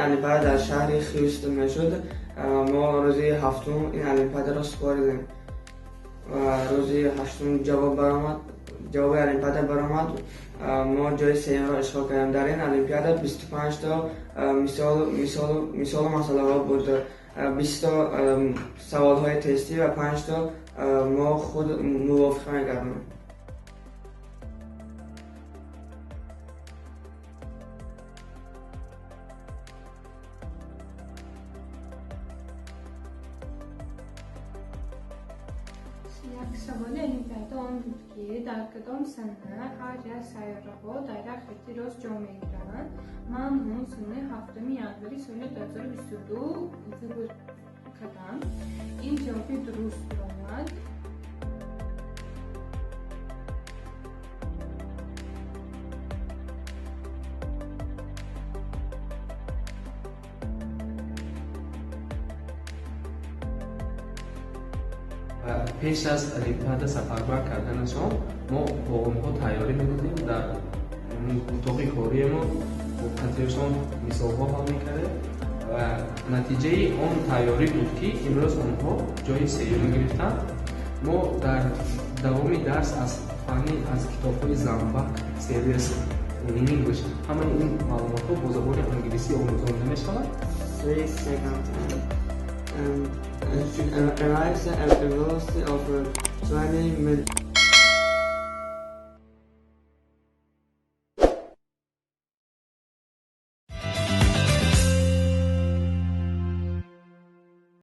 المپیاد در شهر خیوستن میشد. ما روزی هفتم این المپیاد را سپاردیم و روزی هشتم جواب المپیاد برآمد. ما جای سوم را اشغال کردیم. در این المپیاد 25 تا مثال مسئله ها بود. 20 تا سوال های تستی و 5 تا ما خود موافقه کردیم. یک سوال المپیاد آن بود که در کدام سنه هر یک سیاره‌ها در یک خط راست جا می‌گیرند. من اون سنه هفتم ینوری سال 2022 ظهور کردم. این جواب درست آمد. پیش از المپیاد سفربر کردنشان ما با اونها تیاری می‌کردیم. در اتاق کاری ما با کنترلشان مثال‌ها حل می‌کردیم و نتیجه آن تیاری بود که امروز آنها جای سوم گرفتند. ما در دوام درس از کتاب‌های زنبق سرویس انگلیش همه این معلومات‌ها با زبان انگلیسی آموزانده می‌شود. 3 seconds and a rise at a velocity of 20